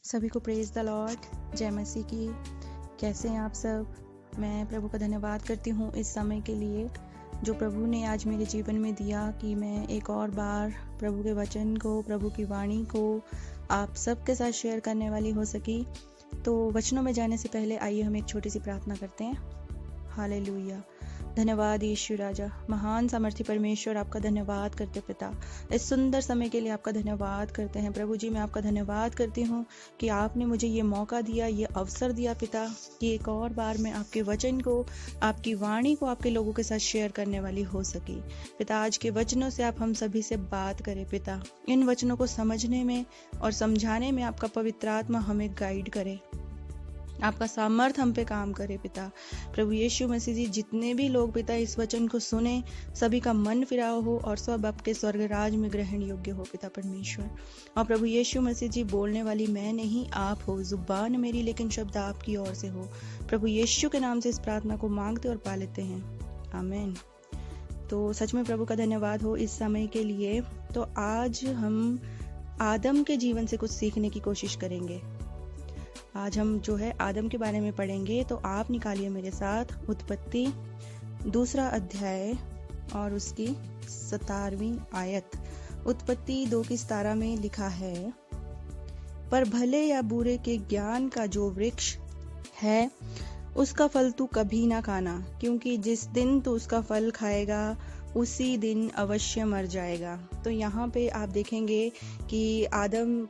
सभी को praise the Lord, जय मसीह की। कैसे हैं आप सब? मैं प्रभु का धन्यवाद करती हूँ इस समय के लिए जो प्रभु ने आज मेरे जीवन में दिया कि मैं एक और बार प्रभु के वचन को, प्रभु की वाणी को आप सबके साथ शेयर करने वाली हो सकी। तो वचनों में जाने से पहले आइए हम एक छोटी सी प्रार्थना करते हैं। हालेलुया। धन्यवाद यीशु राजा, महान सामर्थी परमेश्वर, आपका धन्यवाद करते पिता। इस सुंदर समय के लिए आपका धन्यवाद करते हैं प्रभु जी। मैं आपका धन्यवाद करती हूँ कि आपने मुझे ये मौका दिया, ये अवसर दिया पिता, कि एक और बार मैं आपके वचन को, आपकी वाणी को आपके लोगों के साथ शेयर करने वाली हो सकी। पिता, आज के वचनों से आप हम सभी से बात करें पिता। इन वचनों को समझने में और समझाने में आपका पवित्र आत्मा हमें गाइड करे, आपका सामर्थ हम पे काम करे पिता। प्रभु यीशु मसीह जी, जितने भी लोग पिता इस वचन को सुने, सभी का मन फिराव हो और सब आपके स्वर्ग राज में ग्रहण योग्य हो पिता परमेश्वर। और प्रभु यीशु मसीह जी, बोलने वाली मैं नहीं आप हो, जुबान मेरी लेकिन शब्द आपकी ओर से हो। प्रभु यीशु के नाम से इस प्रार्थना को मांगते और पा लेते हैं, आमीन। तो सच में प्रभु का धन्यवाद हो इस समय के लिए। तो आज हम आदम के जीवन से कुछ सीखने की कोशिश करेंगे। आज हम जो है आदम के बारे में पढ़ेंगे। तो आप निकालिए मेरे साथ उत्पत्ति 2 अध्याय और उसकी 17वीं आयत। उत्पत्ति 2:17 में लिखा है, पर भले या बुरे के ज्ञान का जो वृक्ष है उसका फल तू कभी ना खाना, क्योंकि जिस दिन तू उसका फल खाएगा उसी दिन अवश्य मर जाएगा। तो यहाँ पे आप देखेंगे कि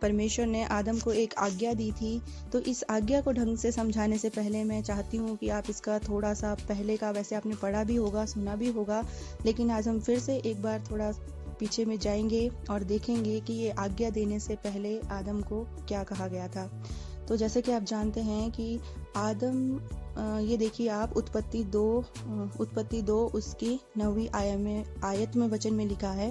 परमेश्वर ने आदम को एक आज्ञा दी थी। तो इस आज्ञा को ढंग से समझाने से पहले मैं चाहती हूँ कि आप इसका थोड़ा सा पहले का, वैसे आपने पढ़ा भी होगा, सुना भी होगा, लेकिन आज हम फिर से एक बार थोड़ा पीछे में जाएंगे और देखेंगे कि ये आज्ञा देने से पहले आदम को क्या कहा गया था। तो जैसे कि आप जानते हैं कि आदम, ये देखिए आप उत्पत्ति 2 उसकी 9वीं आयत में वचन में लिखा है,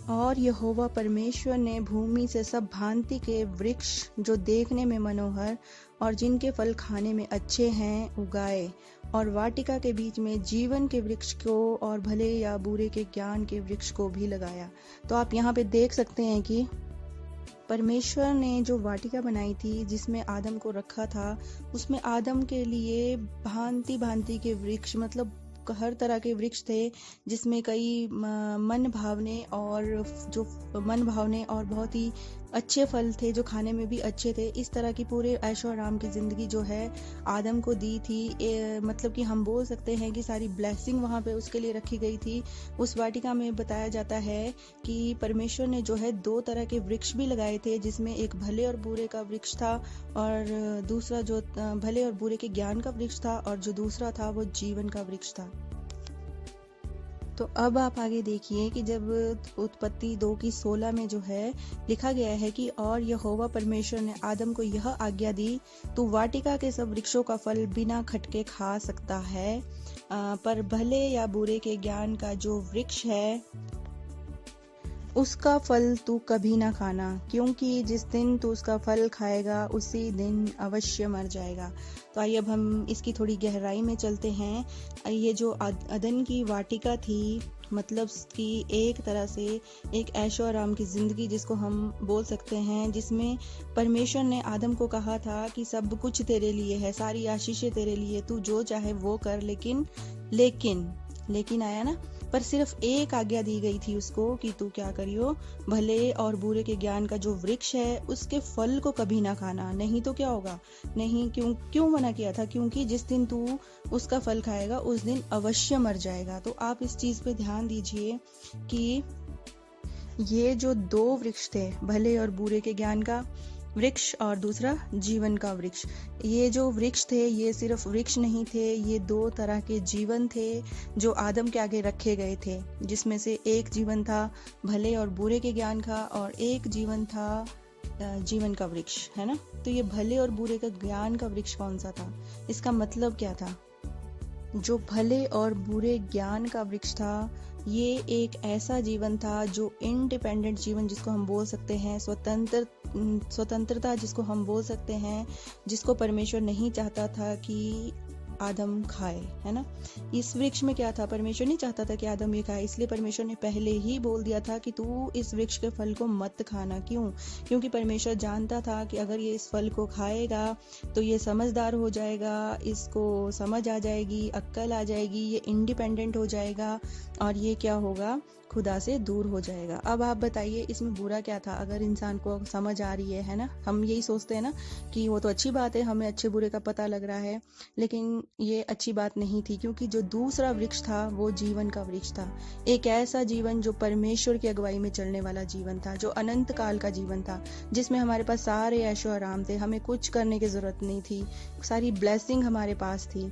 और यहोवा परमेश्वर ने भूमि से सब भांति के वृक्ष जो देखने में मनोहर और जिनके फल खाने में अच्छे हैं उगाए, और वाटिका के बीच में जीवन के वृक्ष को और भले या बुरे के ज्ञान के वृक्ष को भी लगाया। तो आप यहाँ पे देख सकते हैं कि परमेश्वर ने जो वाटिका बनाई थी जिसमें आदम को रखा था, उसमें आदम के लिए भांति भांति के वृक्ष, मतलब हर तरह के वृक्ष थे, जिसमें कई मन भावने और बहुत ही अच्छे फल थे जो खाने में भी अच्छे थे। इस तरह की पूरे ऐशो आराम की जिंदगी जो है आदम को दी थी। मतलब कि हम बोल सकते हैं कि सारी ब्लेसिंग वहाँ पे उसके लिए रखी गई थी। उस वाटिका में बताया जाता है कि परमेश्वर ने जो है 2 तरह के वृक्ष भी लगाए थे, जिसमें एक भले और बुरे का वृक्ष था, और दूसरा जो भले और बुरे के ज्ञान का वृक्ष था, और जो दूसरा था वो जीवन का वृक्ष था। तो अब आप आगे देखिए कि जब उत्पत्ति 2:16 में जो है लिखा गया है कि और यहोवा परमेश्वर ने आदम को यह आज्ञा दी, तू वाटिका के सब वृक्षों का फल बिना खटके खा सकता है, पर भले या बुरे के ज्ञान का जो वृक्ष है उसका फल तू कभी ना खाना, क्योंकि जिस दिन तू उसका फल खाएगा उसी दिन अवश्य मर जाएगा। तो आइए अब हम इसकी थोड़ी गहराई में चलते हैं। ये जो अदन की वाटिका थी, मतलब कि एक तरह से एक ऐशो आराम की जिंदगी जिसको हम बोल सकते हैं, जिसमें परमेश्वर ने आदम को कहा था कि सब कुछ तेरे लिए है, सारी आशीषें तेरे लिए, तू जो चाहे वो कर, लेकिन आया ना, पर सिर्फ एक आज्ञा दी गई थी उसको कि तू क्या करियो, भले और बुरे के ज्ञान का जो वृक्ष है उसके फल को कभी ना खाना, नहीं तो क्या होगा, नहीं क्यों मना किया था, क्योंकि जिस दिन तू उसका फल खाएगा उस दिन अवश्य मर जाएगा। तो आप इस चीज पे ध्यान दीजिए कि ये जो 2 वृक्ष थे, भले और बुरे के ज्ञान का वृक्ष और दूसरा जीवन का वृक्ष, ये जो वृक्ष थे ये सिर्फ वृक्ष नहीं थे, ये 2 तरह के जीवन थे जो आदम के आगे रखे गए थे, जिसमें से एक जीवन था भले और बुरे के ज्ञान का और एक जीवन था जीवन का वृक्ष, है ना। तो ये भले और बुरे का ज्ञान का वृक्ष कौन सा था, इसका मतलब क्या था? जो भले और बुरे ज्ञान का वृक्ष था, ये एक ऐसा जीवन था जो इंडिपेंडेंट जीवन जिसको हम बोल सकते हैं, स्वतंत्रता जिसको हम बोल सकते हैं, जिसको परमेश्वर नहीं चाहता था कि आदम खाए, है ना। इस वृक्ष में क्या था, परमेश्वर नहीं चाहता था कि आदम ये खाए, इसलिए परमेश्वर ने पहले ही बोल दिया था कि तू इस वृक्ष के फल को मत खाना। क्यों? क्योंकि परमेश्वर जानता था कि अगर ये इस फल को खाएगा तो ये समझदार हो जाएगा, इसको समझ आ जाएगी, अक्ल आ जाएगी, ये इंडिपेंडेंट हो जाएगा और ये क्या होगा, खुदा से दूर हो जाएगा। अब आप बताइए इसमें बुरा क्या था? अगर इंसान को समझ आ रही है ना, हम यही सोचते हैं ना कि वो तो अच्छी बात है, हमें अच्छे बुरे का पता लग रहा है, लेकिन ये अच्छी बात नहीं थी, क्योंकि जो दूसरा वृक्ष था वो जीवन का वृक्ष था। एक ऐसा जीवन जो परमेश्वर की अगुवाई में चलने वाला जीवन था, जो अनंत काल का जीवन था, जिसमें हमारे पास सारे ऐशो आराम थे, हमें कुछ करने की जरूरत नहीं थी, सारी ब्लेसिंग हमारे पास थी,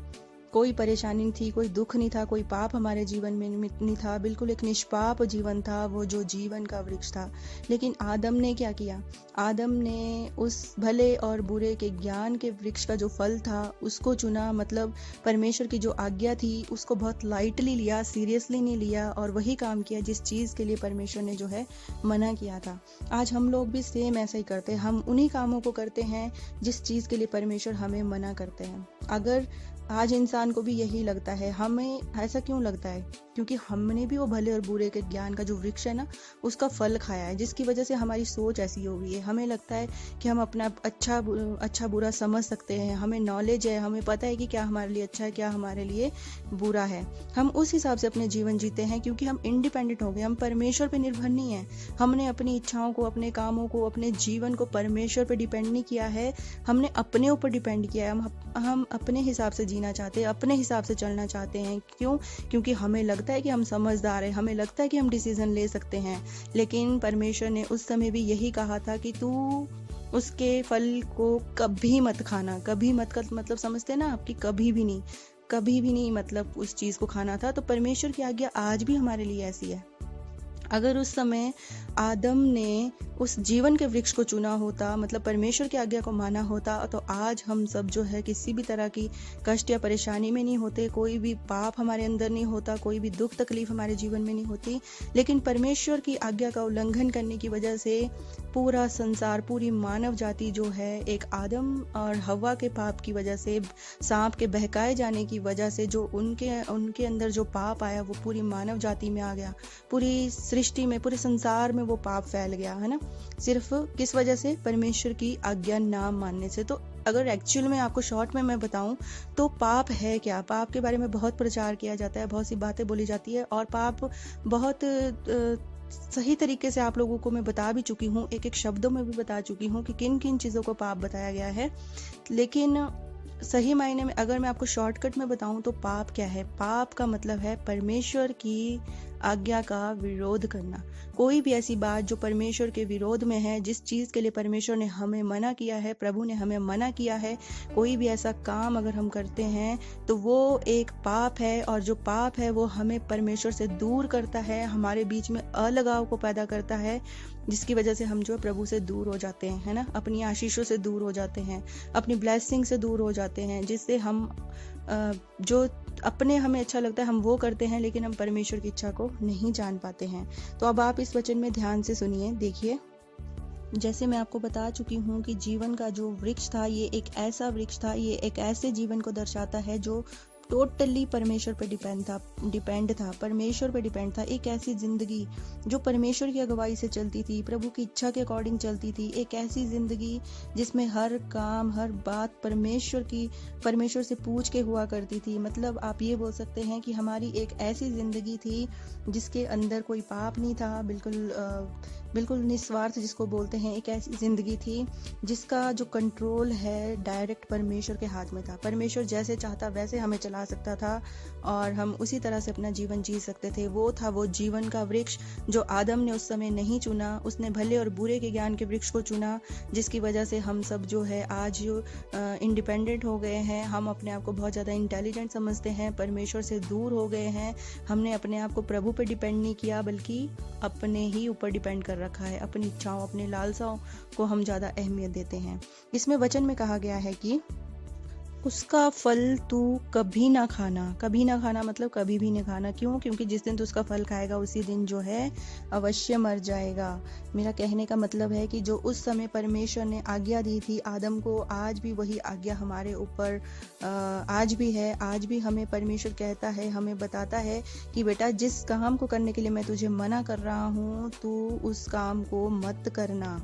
कोई परेशानी नहीं थी, कोई दुख नहीं था, कोई पाप हमारे जीवन में नहीं था, बिल्कुल एक निष्पाप जीवन था वो जो जीवन का वृक्ष था। लेकिन आदम ने क्या किया? आदम ने उस भले और बुरे के ज्ञान के वृक्ष का जो फल था उसको चुना, मतलब परमेश्वर की जो आज्ञा थी उसको बहुत लाइटली लिया, सीरियसली नहीं लिया, और वही काम किया जिस चीज़ के लिए परमेश्वर ने जो है मना किया था। आज हम लोग भी सेम ऐसा ही करते हैं, हम उन्हीं कामों को करते हैं जिस चीज़ के लिए परमेश्वर हमें मना करते हैं। अगर आज इंसान को भी यही लगता है, हमें ऐसा क्यों लगता है? क्योंकि हमने भी वो भले और बुरे के ज्ञान का जो वृक्ष है ना उसका फल खाया है, जिसकी वजह से हमारी सोच ऐसी हो गई है। हमें लगता है कि हम अपना अच्छा बुरा समझ सकते हैं, हमें नॉलेज है, हमें पता है कि क्या हमारे लिए अच्छा है, क्या हमारे लिए बुरा है। हम उस हिसाब से अपने जीवन जीते हैं, क्योंकि हम इंडिपेंडेंट हो गए, हम परमेश्वर पे निर्भर नहीं है। हमने अपनी इच्छाओं को, अपने कामों को, अपने जीवन को परमेश्वर पे डिपेंड नहीं किया है, हमने अपने ऊपर डिपेंड किया है। हम अपने हिसाब से जीना चाहते हैं, अपने हिसाब से चलना चाहते हैं। क्यों? क्योंकि हमें लगता है कि हम समझदार हैं, हमें लगता है कि हम डिसीजन ले सकते हैं। लेकिन परमेश्वर ने उस समय भी यही कहा था कि तू उसके फल को कभी मत खाना। कभी मत कर मतलब समझते ना आपकी, कभी भी नहीं, कभी भी नहीं, मतलब उस चीज को खाना था। तो परमेश्वर की आज्ञा आज भी हमारे लिए ऐसी है। अगर उस समय आदम ने उस जीवन के वृक्ष को चुना होता, मतलब परमेश्वर की आज्ञा को माना होता, तो आज हम सब जो है किसी भी तरह की कष्ट या परेशानी में नहीं होते, कोई भी पाप हमारे अंदर नहीं होता, कोई भी दुख तकलीफ हमारे जीवन में नहीं होती। लेकिन परमेश्वर की आज्ञा का उल्लंघन करने की वजह से पूरा संसार, पूरी मानव जाति जो है, एक आदम और हवा के पाप की वजह से, सांप के बहकाए जाने की वजह से, जो उनके अंदर जो पाप आया वो पूरी मानव जाति में आ गया, पूरी सृष्टि में, पूरे संसार में वो पाप फैल गया, है ना। सिर्फ किस वजह से? परमेश्वर की आज्ञा ना मानने से। तो अगर एक्चुअल में आपको शॉर्ट में मैं बताऊं तो पाप है क्या? पाप के बारे में बहुत प्रचार किया जाता है, बहुत सी बातें बोली जाती है, और पाप बहुत सही तरीके से आप लोगों को मैं बता भी चुकी हूँ, एक एक शब्दों में भी बता चुकी हूँ कि किन किन चीज़ों को पाप बताया गया है। लेकिन सही मायने में अगर मैं आपको शॉर्टकट में बताऊं तो पाप क्या है? पाप का मतलब है परमेश्वर की आज्ञा का विरोध करना। कोई भी ऐसी बात जो परमेश्वर के विरोध में है, जिस चीज़ के लिए परमेश्वर ने हमें मना किया है, प्रभु ने हमें मना किया है, कोई भी ऐसा काम अगर हम करते हैं तो वो एक पाप है। और जो पाप है वो हमें परमेश्वर से दूर करता है, हमारे बीच में अलगाव को पैदा करता है, जिसकी वजह से हम जो प्रभु से दूर हो जाते हैं, है ना, अपनी आशीषों से दूर हो जाते हैं, अपनी ब्लेसिंग से दूर हो जाते हैं, जिससे हम जो अपने हमें अच्छा लगता है हम वो करते हैं, लेकिन हम परमेश्वर की इच्छा को नहीं जान पाते हैं। तो अब आप इस वचन में ध्यान से सुनिए। देखिए, जैसे मैं आपको बता चुकी हूँ कि जीवन का जो वृक्ष था ये एक ऐसा वृक्ष था, ये एक ऐसे जीवन को दर्शाता है जो टोटली परमेश्वर पे डिपेंड था, परमेश्वर पे डिपेंड था। एक ऐसी जिंदगी जो परमेश्वर की अगुवाई से चलती थी, प्रभु की इच्छा के अकॉर्डिंग चलती थी। एक ऐसी जिंदगी जिसमें हर काम, हर बात परमेश्वर से पूछ के हुआ करती थी। मतलब आप ये बोल सकते हैं कि हमारी एक ऐसी जिंदगी थी जिसके अंदर कोई पाप नहीं था, बिल्कुल निस्वार्थ जिसको बोलते हैं। एक ऐसी जिंदगी थी जिसका जो कंट्रोल है डायरेक्ट परमेश्वर के हाथ में था। परमेश्वर जैसे चाहता वैसे हमें चला सकता था और हम उसी तरह से अपना जीवन जी सकते थे। वो था वो जीवन का वृक्ष जो आदम ने उस समय नहीं चुना। उसने भले और बुरे के ज्ञान के वृक्ष को चुना, जिसकी वजह से हम सब जो है आज इंडिपेंडेंट हो गए हैं। हम अपने आप को बहुत ज़्यादा इंटेलिजेंट समझते हैं, परमेश्वर से दूर हो गए हैं। हमने अपने आप को प्रभु पर डिपेंड नहीं किया, बल्कि अपने ही ऊपर डिपेंड कर रखा है। अपनी इच्छाओं, अपनी लालसाओं को हम ज़्यादा अहमियत देते हैं। इसमें वचन में कहा गया है कि उसका फल तू कभी ना खाना। कभी ना खाना मतलब कभी भी नहीं खाना। क्यों? क्योंकि जिस दिन तू उसका फल खाएगा उसी दिन जो है अवश्य मर जाएगा। मेरा कहने का मतलब है कि जो उस समय परमेश्वर ने आज्ञा दी थी आदम को, आज भी वही आज्ञा हमारे ऊपर आज भी है। आज भी हमें परमेश्वर कहता है, हमें बताता है कि बेटा जिस काम को करने के लिए मैं तुझे मना कर रहा हूँ, तू उस काम को मत करना।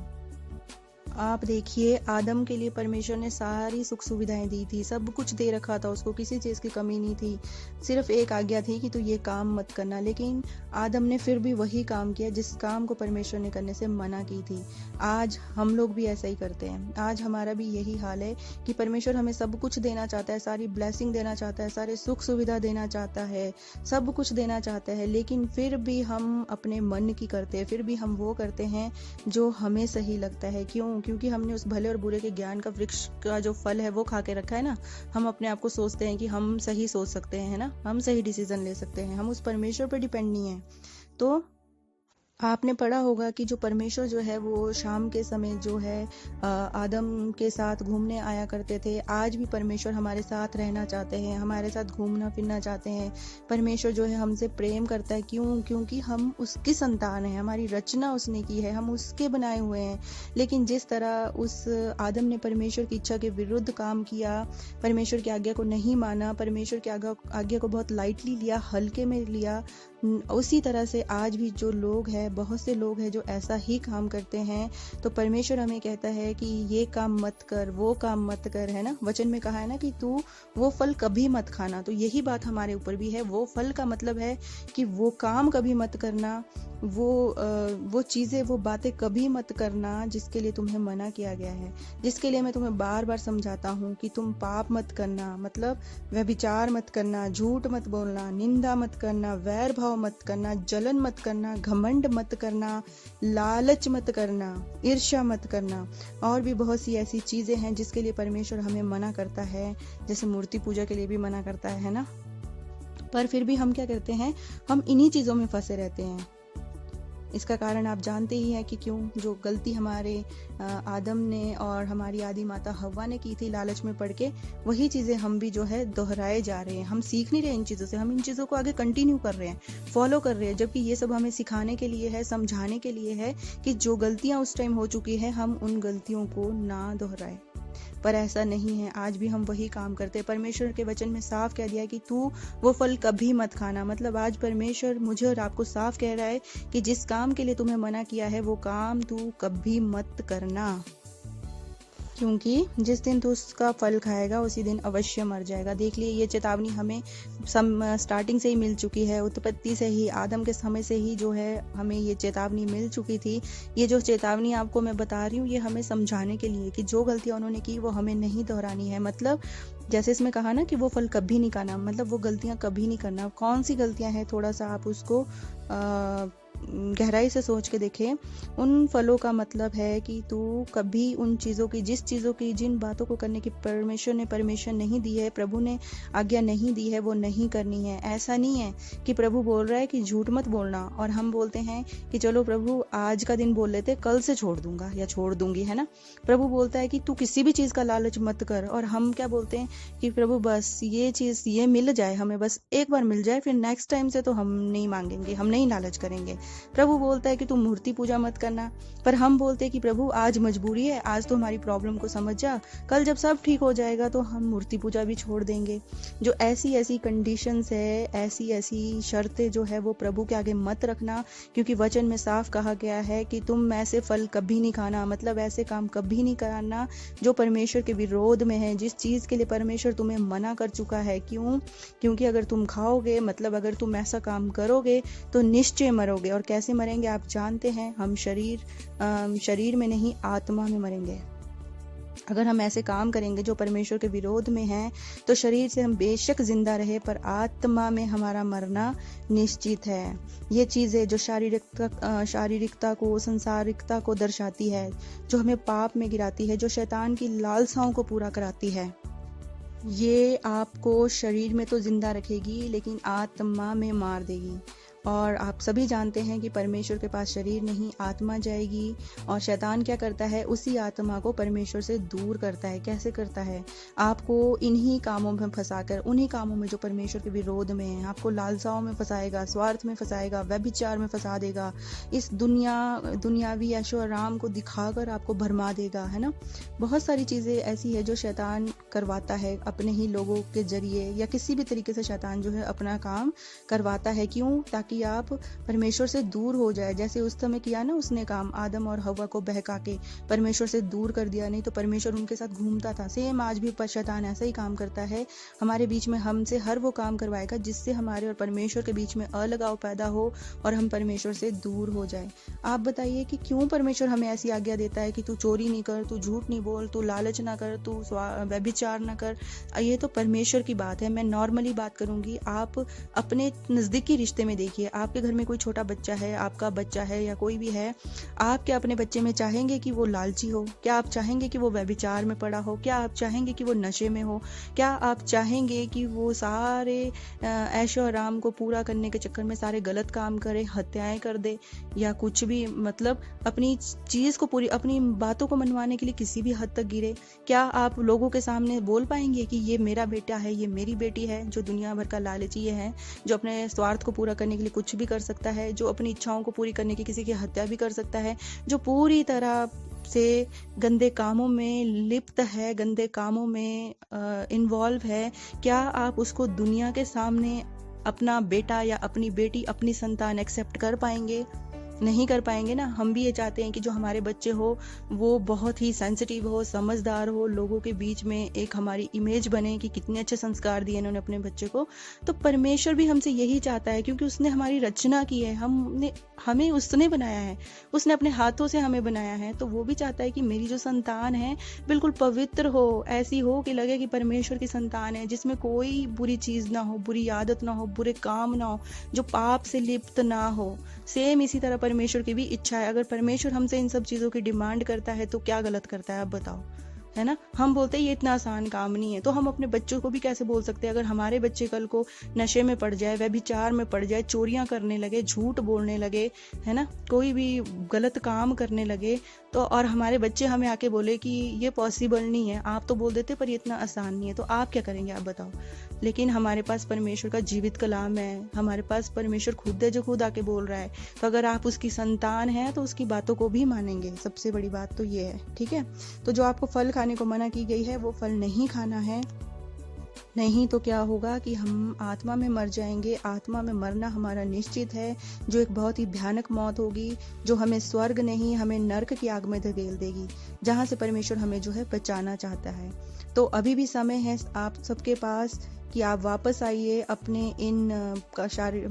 आप देखिए, आदम के लिए परमेश्वर ने सारी सुख सुविधाएं दी थी, सब कुछ दे रखा था उसको, किसी चीज़ की कमी नहीं थी। सिर्फ एक आज्ञा थी कि तू ये काम मत करना। लेकिन आदम ने फिर भी वही काम किया जिस काम को परमेश्वर ने करने से मना की थी। आज हम लोग भी ऐसा ही करते हैं। आज हमारा भी यही हाल है कि परमेश्वर हमें सब कुछ देना चाहता है, सारी ब्लेसिंग देना चाहता है, सारे सुख सुविधा देना चाहता है, सब कुछ देना चाहता है, लेकिन फिर भी हम अपने मन की करते हैं। फिर भी हम वो करते हैं जो हमें सही लगता है। क्यों? क्योंकि हमने उस भले और बुरे के ज्ञान का वृक्ष का जो फल है वो खा के रखा है ना। हम अपने आप को सोचते हैं कि हम सही सोच सकते हैं, है ना, हम सही डिसीजन ले सकते हैं, हम उस परमेश्वर पर डिपेंड नहीं है। तो आपने पढ़ा होगा कि जो परमेश्वर जो है वो शाम के समय जो है आदम के साथ घूमने आया करते थे। आज भी परमेश्वर हमारे साथ रहना चाहते हैं, हमारे साथ घूमना फिरना चाहते हैं। परमेश्वर जो है हमसे प्रेम करता है। क्यों? क्योंकि हम उसकी संतान हैं, हमारी रचना उसने की है, हम उसके बनाए हुए हैं। लेकिन जिस तरह उस आदम ने परमेश्वर की इच्छा के विरुद्ध काम किया, परमेश्वर की आज्ञा को नहीं माना, परमेश्वर की आज्ञा को बहुत लाइटली लिया, हल्के में लिया, उसी तरह से आज भी जो लोग हैं, बहुत से लोग हैं जो ऐसा ही काम करते हैं। तो परमेश्वर हमें कहता है कि ये काम मत कर, वो काम मत कर, है ना। वचन में कहा है ना कि तू वो फल कभी मत खाना। तो यही बात हमारे ऊपर भी है। वो फल का मतलब है कि वो काम कभी मत करना, वो चीज़ें, वो बातें कभी मत करना जिसके लिए तुम्हें मना किया गया है, जिसके लिए मैं तुम्हें बार बार समझाता हूँ कि तुम पाप मत करना। मतलब व्यभिचार मत करना, झूठ मत बोलना, निंदा मत करना, वैर भाव मत करना, जलन मत करना, घमंड मत करना, लालच मत करना, ईर्ष्या मत करना। और भी बहुत सी ऐसी चीज़ें हैं जिसके लिए परमेश्वर हमें मना करता है, जैसे मूर्ति पूजा के लिए भी मना करता है ना। पर फिर भी हम क्या करते हैं, हम इन्हीं चीज़ों में फंसे रहते हैं। इसका कारण आप जानते ही हैं कि क्यों। जो गलती हमारे आदम ने और हमारी आदि माता हव्वा ने की थी लालच में पड़ के, वही चीज़ें हम भी जो है दोहराए जा रहे हैं। हम सीख नहीं रहे इन चीज़ों से, हम इन चीज़ों को आगे कंटिन्यू कर रहे हैं, फॉलो कर रहे हैं, जबकि ये सब हमें सिखाने के लिए है, समझाने के लिए है कि जो गलतियाँ उस टाइम हो चुकी है हम उन गलतियों को ना दोहराए। पर ऐसा नहीं है, आज भी हम वही काम करते हैं। परमेश्वर के वचन में साफ कह दिया है कि तू वो फल कभी मत खाना। मतलब आज परमेश्वर मुझे और आपको साफ कह रहा है कि जिस काम के लिए तुम्हें मना किया है वो काम तू कभी मत करना, क्योंकि जिस दिन तू उसका फल खाएगा उसी दिन अवश्य मर जाएगा। देख लिए, ये चेतावनी हमें स्टार्टिंग से ही मिल चुकी है। उत्पत्ति से ही, आदम के समय से ही जो है हमें ये चेतावनी मिल चुकी थी। ये जो चेतावनी आपको मैं बता रही हूँ ये हमें समझाने के लिए कि जो गलतियाँ उन्होंने की वो हमें नहीं दोहरानी है। मतलब जैसे इसमें कहा ना कि वो फल कभी नहीं खाना, मतलब वो गलतियाँ कभी नहीं करना। कौन सी गलतियाँ हैं, थोड़ा सा आप उसको गहराई से सोच के देखें। उन फलों का मतलब है कि तू कभी उन चीज़ों की, जिस चीज़ों की, जिन बातों को करने की परमेश्वर ने परमिशन नहीं दी है, प्रभु ने आज्ञा नहीं दी है, वो नहीं करनी है। ऐसा नहीं है कि प्रभु बोल रहा है कि झूठ मत बोलना और हम बोलते हैं कि चलो प्रभु आज का दिन बोल लेते, कल से छोड़ दूंगा या छोड़ दूंगी, है ना। प्रभु बोलता है कि तू किसी भी चीज़ का लालच मत कर, और हम क्या बोलते हैं कि प्रभु बस ये चीज़ ये मिल जाए हमें, बस एक बार मिल जाए, फिर नेक्स्ट टाइम से तो हम नहीं मांगेंगे, हम नहीं लालच करेंगे। प्रभु बोलता है कि तू मूर्ति पूजा मत करना, पर हम बोलते हैं कि प्रभु आज मजबूरी है, आज तो हमारी प्रॉब्लम को समझ जा, कल जब सब ठीक हो जाएगा तो हम मूर्ति पूजा भी छोड़ देंगे। जो ऐसी ऐसी कंडीशंस है, ऐसी ऐसी शर्तें जो है वो प्रभु के आगे मत रखना, क्योंकि वचन में साफ कहा गया है कि तुम ऐसे फल कभी नहीं खाना। मतलब ऐसे काम कभी नहीं करना जो परमेश्वर के विरोध में है, जिस चीज़ के लिए परमेश्वर तुम्हें मना कर चुका है। क्यों? क्योंकि अगर तुम खाओगे, मतलब अगर तुम ऐसा काम करोगे तो निश्चय मरोगे। और कैसे मरेंगे आप जानते हैं, हम शरीर में नहीं, आत्मा में मरेंगे। अगर हम ऐसे काम करेंगे जो परमेश्वर के विरोध में हैं, तो शरीर से हम बेशक जिंदा रहे, पर आत्मा में हमारा मरना निश्चित है। ये चीज़ें जो शारीरिकता को, संसारिकता को दर्शाती है, जो हमें पाप में गिराती है, जो शैतान की लालसाओं को पूरा कराती है, ये आपको शरीर में तो जिंदा रखेगी लेकिन आत्मा में मार देगी। और आप सभी जानते हैं कि परमेश्वर के पास शरीर नहीं, आत्मा जाएगी। और शैतान क्या करता है, उसी आत्मा को परमेश्वर से दूर करता है। कैसे करता है? आपको इन्हीं कामों में फंसाकर, उन्हीं कामों में जो परमेश्वर के विरोध में है, आपको लालसाओं में फंसाएगा, स्वार्थ में फंसाएगा, व्यभिचार में फंसा देगा, इस दुनियावी ऐशो आराम को दिखाकर आपको भरमा देगा, है ना। बहुत सारी चीज़ें ऐसी है जो शैतान करवाता है अपने ही लोगों के जरिए, या किसी भी तरीके से शैतान जो है अपना काम करवाता है। क्यों? ताकि आप परमेश्वर से दूर हो जाए। जैसे उस समय किया ना उसने काम, आदम और हवा को बहका के परमेश्वर से दूर कर दिया, नहीं तो परमेश्वर उनके साथ घूमता था। सेम आज भी शैतान ऐसा ही काम करता है हमारे बीच में। हमसे हर वो काम करवाएगा जिससे हमारे और परमेश्वर के बीच में अलगाव पैदा हो और हम परमेश्वर से दूर हो जाए। आप बताइए कि क्यों परमेश्वर हमें ऐसी आज्ञा देता है कि तू चोरी नहीं कर, तू झूठ नहीं बोल, तू लालच ना कर, तू व्यभिचार ना कर। ये तो परमेश्वर की बात है। मैं नॉर्मली बात करूंगी। आप अपने नजदीकी रिश्ते में देखिए, आपके घर में कोई छोटा बच्चा है, आपका बच्चा है या कोई भी है, आप क्या अपने बच्चे में चाहेंगे कि वो लालची हो? क्या आप चाहेंगे कि वो व्यभिचार में पड़ा हो? क्या आप चाहेंगे कि वो नशे में हो? क्या आप चाहेंगे कि वो सारे ऐशो आराम को पूरा करने के चक्कर में सारे गलत काम करे, हत्याएं कर दे, या कुछ भी, मतलब अपनी चीज को पूरी, अपनी बातों को मनवाने के लिए किसी भी हद तक गिरे? क्या आप लोगों के सामने बोल पाएंगे कि ये मेरा बेटा है, ये मेरी बेटी है, जो दुनिया भर का लालची है, जो अपने स्वार्थ को पूरा करने के लिए कुछ भी कर सकता है, जो अपनी इच्छाओं को पूरी करने की किसी की हत्या भी कर सकता है, जो पूरी तरह से गंदे कामों में लिप्त है, गंदे कामों में इन्वॉल्व है? क्या आप उसको दुनिया के सामने अपना बेटा या अपनी बेटी, अपनी संतान एक्सेप्ट कर पाएंगे? नहीं कर पाएंगे ना। हम भी ये चाहते हैं कि जो हमारे बच्चे हो वो बहुत ही सेंसिटिव हो, समझदार हो, लोगों के बीच में एक हमारी इमेज बने कि कितने अच्छे संस्कार दिए इन्होंने अपने बच्चे को। तो परमेश्वर भी हमसे यही चाहता है, क्योंकि उसने हमारी रचना की है, हमें उसने बनाया है, उसने अपने हाथों से हमें बनाया है। तो वो भी चाहता है कि मेरी जो संतान है बिल्कुल पवित्र हो, ऐसी हो कि लगे कि परमेश्वर की संतान है, जिसमें कोई बुरी चीज ना हो, बुरी आदत ना हो, बुरे काम ना हो, जो पाप से लिप्त ना हो। सेम इसी तरह परमेश्वर की भी इच्छा है। अगर परमेश्वर हमसे इन सब चीजों की डिमांड करता है तो क्या गलत करता है, आप बताओ, है ना। हम बोलते हैं ये इतना आसान काम नहीं है, तो हम अपने बच्चों को भी कैसे बोल सकते हैं? अगर हमारे बच्चे कल को नशे में पड़ जाए, व्यभिचार में पड़ जाए, चोरियां करने लगे, झूठ बोलने लगे, है ना, कोई भी गलत काम करने लगे, तो और हमारे बच्चे हमें आके बोले कि ये पॉसिबल नहीं है, आप तो बोल देते पर ये इतना आसान नहीं है, तो आप क्या करेंगे, आप बताओ। लेकिन हमारे पास परमेश्वर का जीवित कलाम है, हमारे पास परमेश्वर खुद है जो खुद आके बोल रहा है। तो अगर आप उसकी संतान हैं तो उसकी बातों को भी मानेंगे। सबसे बड़ी बात तो ये है, ठीक है। तो जो आपको फल खाने को मना की गई है वो फल नहीं खाना है, नहीं तो क्या होगा कि हम आत्मा में मर जाएंगे। आत्मा में मरना हमारा निश्चित है, जो एक बहुत ही भयानक मौत होगी, जो हमें स्वर्ग नहीं हमें नर्क की आग में धकेल देगी, जहां से परमेश्वर हमें जो है बचाना चाहता है। तो अभी भी समय है आप सबके पास कि आप वापस आइए, अपने इन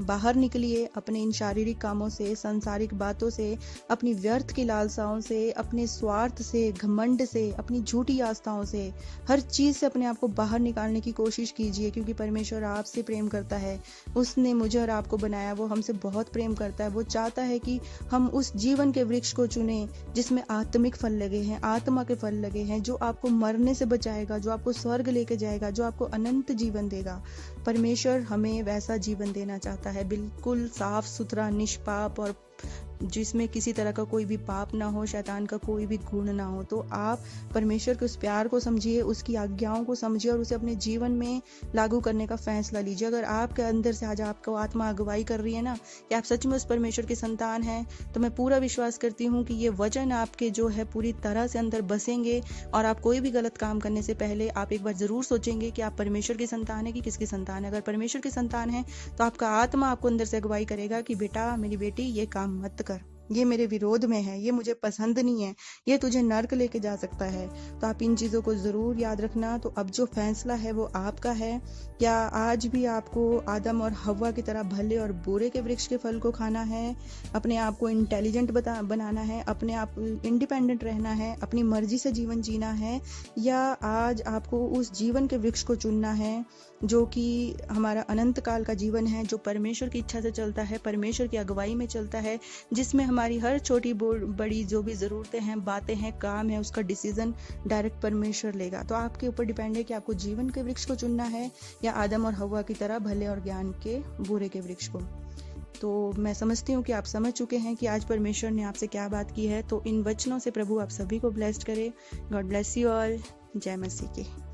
बाहर निकलिए, अपने इन शारीरिक कामों से, सांसारिक बातों से, अपनी व्यर्थ की लालसाओं से, अपने स्वार्थ से, घमंड से, अपनी झूठी आस्थाओं से, हर चीज से अपने आप को बाहर निकालने की कोशिश कीजिए, क्योंकि परमेश्वर आपसे प्रेम करता है। उसने मुझे और आपको बनाया, वो हमसे बहुत प्रेम करता है। वो चाहता है कि हम उस जीवन के वृक्ष को चुने जिसमें आत्मिक फल लगे हैं, आत्मा के फल लगे हैं, जो आपको मरने से बचाएगा, जो आपको स्वर्ग लेके जाएगा, जो आपको अनंत जीवन देगा। परमेश्वर हमें वैसा जीवन देना चाहता है, बिल्कुल साफ सुथरा, निष्पाप, और जिसमें किसी तरह का कोई भी पाप ना हो, शैतान का कोई भी गुण ना हो। तो आप परमेश्वर के उस प्यार को समझिए, उसकी आज्ञाओं को समझिए और उसे अपने जीवन में लागू करने का फैसला लीजिए। अगर आपके अंदर से आज आपको आत्मा अगुवाई कर रही है ना कि आप सच में उस परमेश्वर की संतान हैं, तो मैं पूरा विश्वास करती हूँ कि ये वचन आपके जो है पूरी तरह से अंदर बसेंगे, और आप कोई भी गलत काम करने से पहले आप एक बार जरूर सोचेंगे कि आप परमेश्वर की संतान है कि किसकी संतान है। अगर परमेश्वर की संतान है तो आपका आत्मा आपको अंदर से अगुवाई करेगा कि बेटा, मेरी बेटी, ये काम मत कर, ये मेरे विरोध में है, ये मुझे पसंद नहीं है, ये तुझे नर्क लेके जा सकता है। तो आप इन चीजों को जरूर याद रखना। तो अब जो फैसला है वो आपका है। क्या आज भी आपको आदम और हव्वा की तरह भले और बुरे के वृक्ष के फल को खाना है, अपने आप को इंटेलिजेंट बनाना है, अपने आप इंडिपेंडेंट रहना है, अपनी मर्जी से जीवन जीना है, या आज आपको उस जीवन के वृक्ष को चुनना है जो कि हमारा अनंत काल का जीवन है, जो परमेश्वर की इच्छा से चलता है, परमेश्वर की अगुवाई में चलता है, जिसमें हमारी हर छोटी बड़ी जो भी ज़रूरतें हैं, बातें हैं, काम है, उसका डिसीजन डायरेक्ट परमेश्वर लेगा। तो आपके ऊपर डिपेंड है कि आपको जीवन के वृक्ष को चुनना है या आदम और हव्वा की तरह भले और ज्ञान के बुरे के वृक्ष को। तो मैं समझती हूँ कि आप समझ चुके हैं कि आज परमेश्वर ने आपसे क्या बात की है। तो इन वचनों से प्रभु आप सभी को ब्लेस्ड करे। God bless you all. जय मसीह की।